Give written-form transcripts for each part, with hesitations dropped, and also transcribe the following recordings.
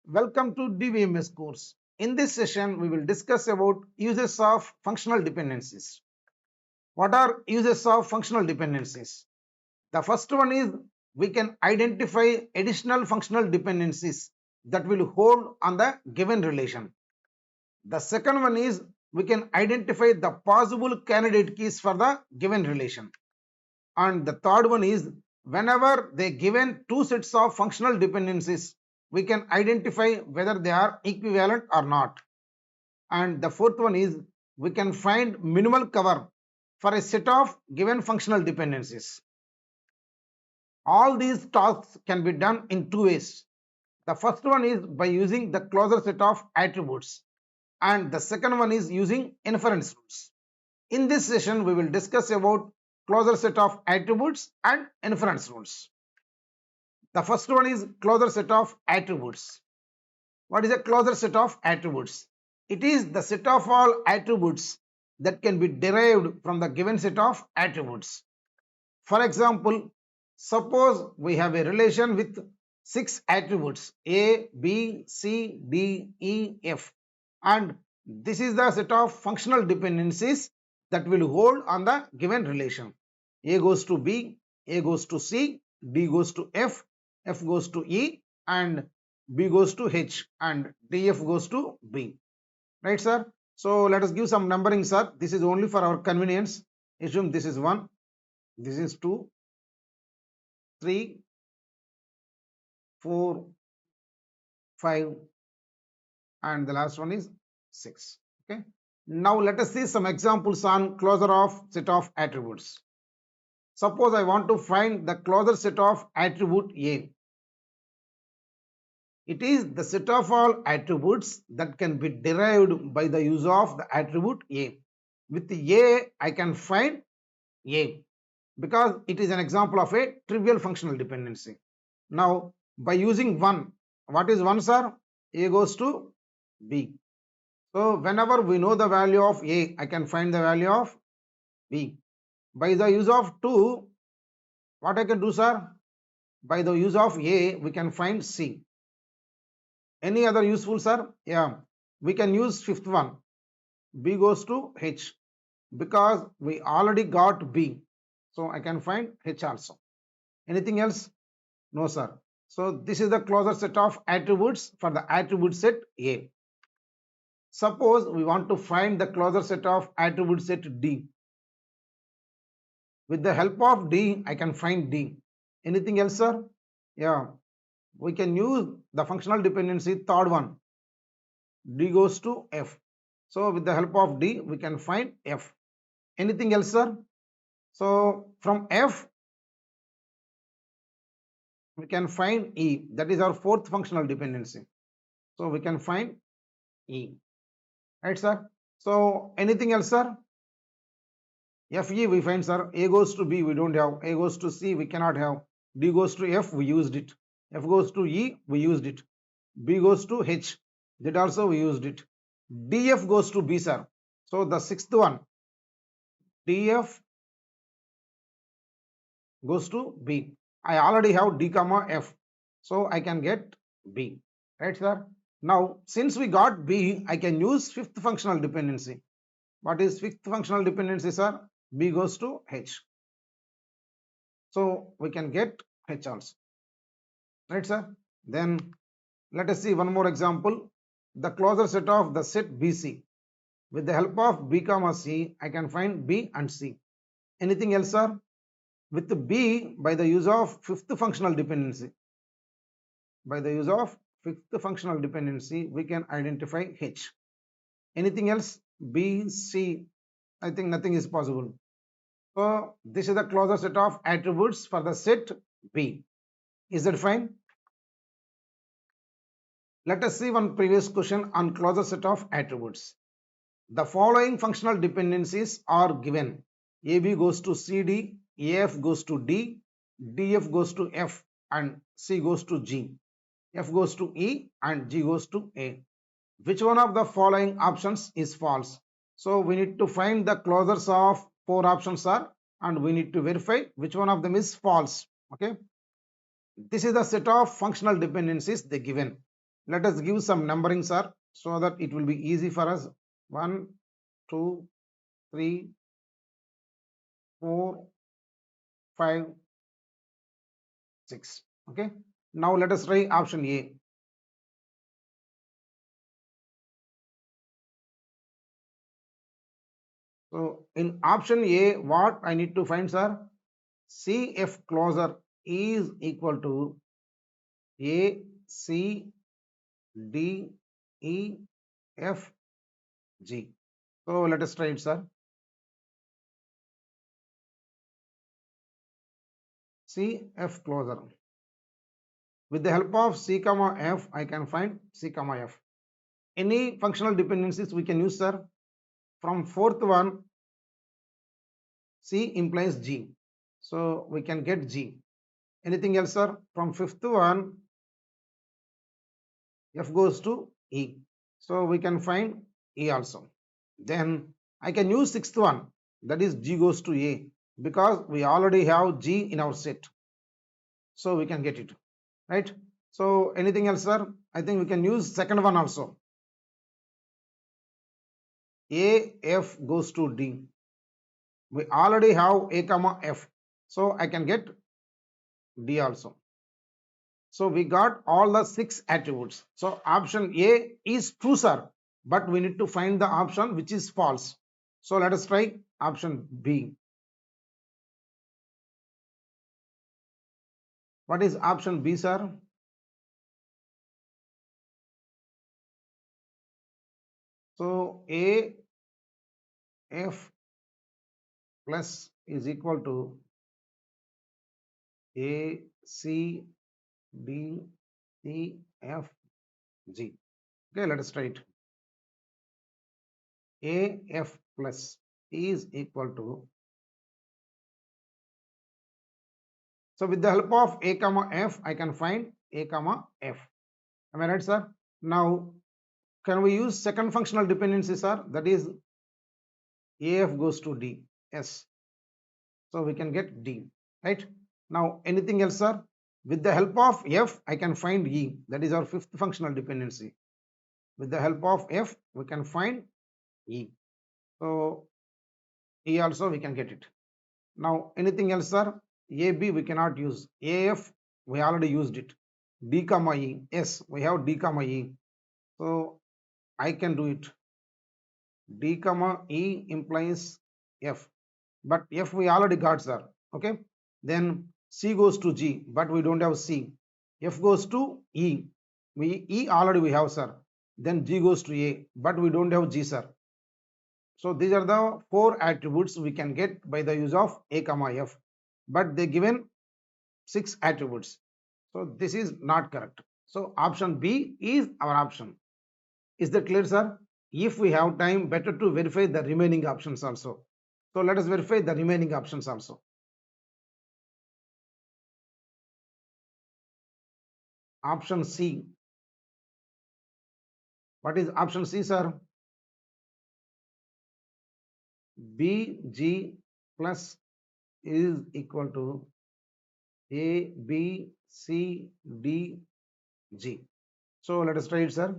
Welcome to DBMS course. In this session, we will discuss about uses of functional dependencies. What are uses of functional dependencies? The first one is we can identify additional functional dependencies that will hold on the given relation. The second one is we can identify the possible candidate keys for the given relation. And the third one is whenever they given two sets of functional dependencies, we can identify whether they are equivalent or not. And the fourth one is we can find minimal cover for a set of given functional dependencies. All these tasks can be done in two ways. The first one is by using the closure set of attributes, and the second one is using inference rules. In this session, we will discuss about closure set of attributes and inference rules. The first one is closure set of attributes. What is a closure set of attributes? It is the set of all attributes that can be derived from the given set of attributes. For example, suppose we have a relation with 6 attributes A, B, C, D, E, F, and this is the set of functional dependencies that will hold on the given relation. A goes to B, A goes to C, D goes to F, F goes to E, and B goes to H, and DF goes to B. Right, sir? So let us give some numbering, sir. This is only for our convenience. Assume this is 1, this is 2, 3, 4, 5, and the last one is 6. Okay. Now let us see some examples on closure of set of attributes. Suppose I want to find the closure set of attribute A. It is the set of all attributes that can be derived by the use of the attribute A. With A, I can find A because it is an example of a trivial functional dependency. Now, by using 1, what is 1, sir? A goes to B. So, whenever we know the value of A, I can find the value of B. By the use of 2, what I can do, sir? By the use of A, we can find C. Any other useful, sir? Yeah, we can use fifth one. B goes to H because we already got B. So I can find H also. Anything else? No, sir. So this is the closure set of attributes for the attribute set A. Suppose we want to find the closure set of attribute set D. With the help of D, I can find D. Anything else, sir? Yeah, we can use the functional dependency third one. D goes to F. So with the help of D, we can find F. Anything else, sir? So from F, we can find E. That is our fourth functional dependency. So we can find E. Right, sir? So anything else, sir? FE we find, sir. A goes to B, we don't have. A goes to C, we cannot have. D goes to F, we used it. F goes to E, we used it. B goes to H, that also we used it. DF goes to B, sir. So the sixth one, DF goes to B. I already have D comma F, so I can get B. Right, sir? Now, since we got B, I can use fifth functional dependency. What is fifth functional dependency, sir? B goes to H. So we can get H also. Right, sir? Then let us see one more example. The closure set of the set BC. With the help of B comma C, I can find B and C. Anything else, sir? With the B, by the use of fifth functional dependency. By the use of fifth functional dependency, we can identify H. Anything else? B, C, I think nothing is possible. So this is the closure set of attributes for the set B. Is that fine? Let us see one previous question on closure set of attributes. The following functional dependencies are given. AB goes to CD, AF goes to D, DF goes to F, and C goes to G. F goes to E and G goes to A. Which one of the following options is false? So we need to find the closures of 4 options are, and we need to verify which one of them is false. Okay. This is the set of functional dependencies they given. Let us give some numbering, sir, so that it will be easy for us. 1, 2, 3, 4, 5, 6. Okay. Now let us try option A. So in option A, what I need to find, sir? CF closer is equal to A, C, D, E, F, G. So let us try it, sir. CF closer. With the help of C comma F, I can find C comma F. Any functional dependencies we can use, sir. From fourth one, C implies G. So we can get G. Anything else, sir? From fifth one, F goes to E. So we can find E also. Then I can use sixth one, that is G goes to A, because we already have G in our set. So we can get it, right? So anything else, sir? I think we can use second one also. A, F goes to D. We already have A comma F. So I can get D also. So we got all the 6 attributes. So option A is true, sir, but we need to find the option which is false. So let us try option B. What is option B, sir? So A F plus is equal to A C D E F G. Okay, let us try it. A F plus is equal to. So with the help of A comma F, I can find A comma F. Am I right, sir? Now, can we use second functional dependency, sir? That is AF goes to D. Yes. So we can get D, right? Now, anything else, sir? With the help of F, I can find E. That is our fifth functional dependency. With the help of F, we can find E. So E also we can get it. Now, anything else, sir? AB we cannot use. AF we already used it. D comma E. Yes, we have D comma E. So I can do it. D comma E implies F, but F we already got, sir. Okay. Then C goes to G, but we don't have C. F goes to E. E already we have, sir. Then G goes to A, but we don't have G, sir. So these are the 4 attributes we can get by the use of A comma F, but they given 6 attributes. So this is not correct. So option B is our option. Is that clear, sir? If we have time, better to verify the remaining options also. So let us verify the remaining options also. Option C. What is option C, sir? BG plus is equal to A, B, C, D, G. So let us try it, sir.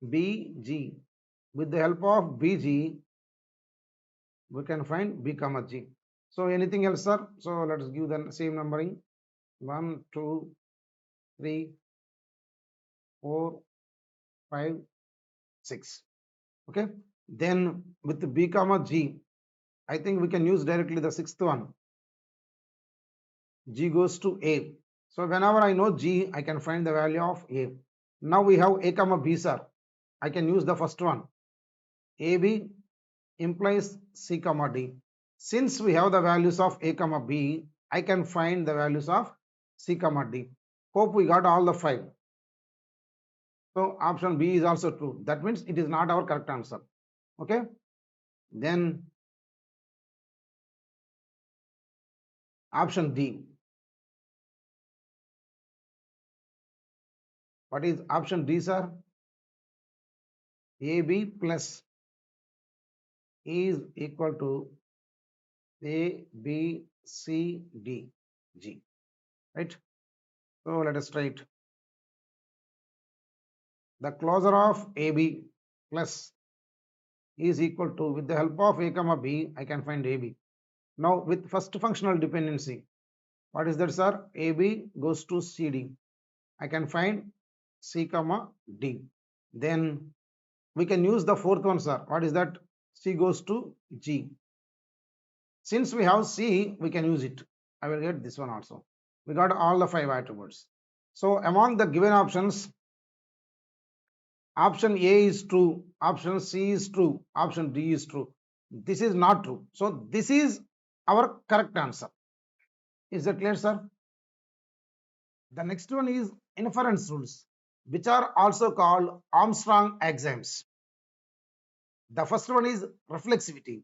BG. With the help of BG, we can find B comma G. So anything else, sir? So let us give the same numbering. 1, 2, 3, 4, 5, 6. Okay. Then with the B comma G, I think we can use directly the sixth one. G goes to A. So whenever I know G, I can find the value of A. Now we have A comma B, sir. I can use the first one. AB implies C comma D. Since we have the values of A comma B, I can find the values of C comma D. Hope we got all the 5. So option B is also true. That means it is not our correct answer. Okay. Then option D. What is option D, sir? AB plus is equal to A, B, C, D, G. right? So let us write the closure of AB plus is equal to, with the help of A comma B, I can find AB. Now with first functional dependency, what is that, sir? AB goes to CD. I can find C comma D. Then we can use the fourth one, sir. What is that? C goes to G. Since we have C, we can use it. I will get this one also. We got all the 5 attributes. So among the given options, option A is true, option C is true, option D is true. This is not true. So this is our correct answer. Is that clear, sir? The next one is inference rules, which are also called Armstrong axioms. The first one is reflexivity.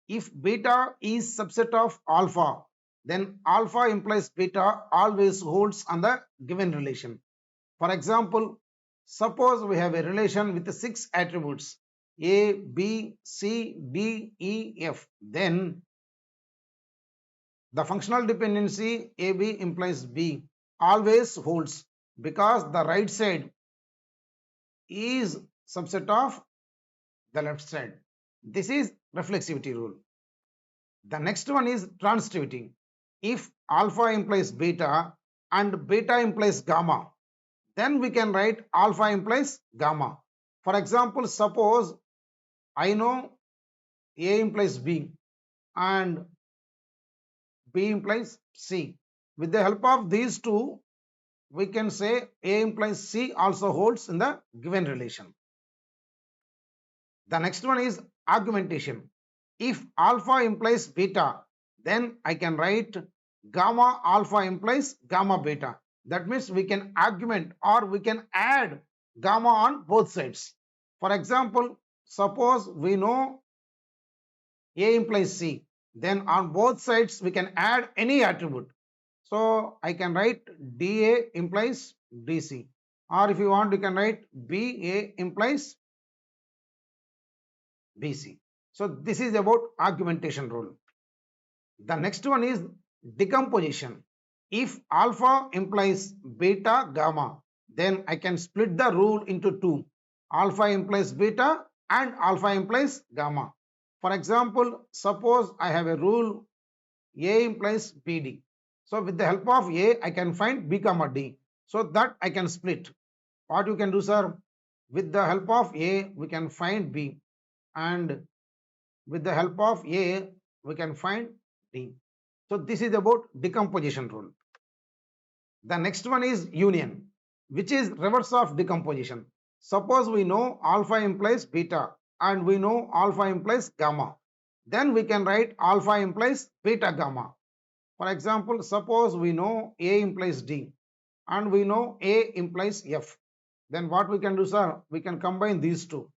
If beta is subset of alpha, then alpha implies beta always holds on the given relation. For example, suppose we have a relation with 6 attributes A, B, C, D, E, F. Then the functional dependency AB implies B always holds because the right side is subset of the left side. This is reflexivity rule. The next one is transitivity. If alpha implies beta and beta implies gamma, then we can write alpha implies gamma. For example, suppose I know A implies B and B implies C. With the help of these two, we can say A implies C also holds in the given relation. The next one is argumentation. If alpha implies beta, then I can write gamma alpha implies gamma beta. That means we can argument or we can add gamma on both sides. For example, suppose we know A implies C, then on both sides we can add any attribute. So I can write DA implies DC, or if you want you can write BA implies BC. So this is about argumentation rule. The next one is decomposition. If alpha implies beta gamma, then I can split the rule into two. Alpha implies beta and alpha implies gamma. For example, suppose I have a rule A implies BD. So with the help of A, I can find B comma D. So that I can split. What you can do, sir? With the help of A, we can find B. And with the help of A, we can find D. So this is about decomposition rule. The next one is union, which is reverse of decomposition. Suppose we know alpha implies beta and we know alpha implies gamma. Then we can write alpha implies beta gamma. For example, suppose we know A implies D and we know A implies F. Then what we can do, sir? We can combine these two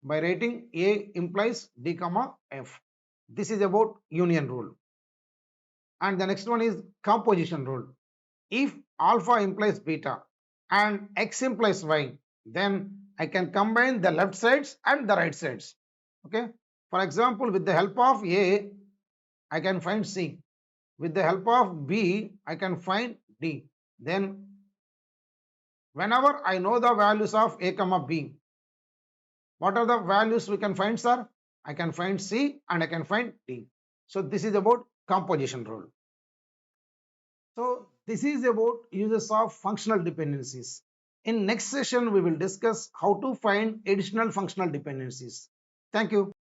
by writing A implies D comma F. This is about union rule. And the next one is composition rule. If alpha implies beta and X implies Y, then I can combine the left sides and the right sides. Okay. For example, with the help of A, I can find C. With the help of B, I can find D. Then whenever I know the values of A comma B, what are the values we can find, sir? I can find C and I can find D. So this is about composition rule. So this is about uses of functional dependencies. In next session, we will discuss how to find additional functional dependencies. Thank you.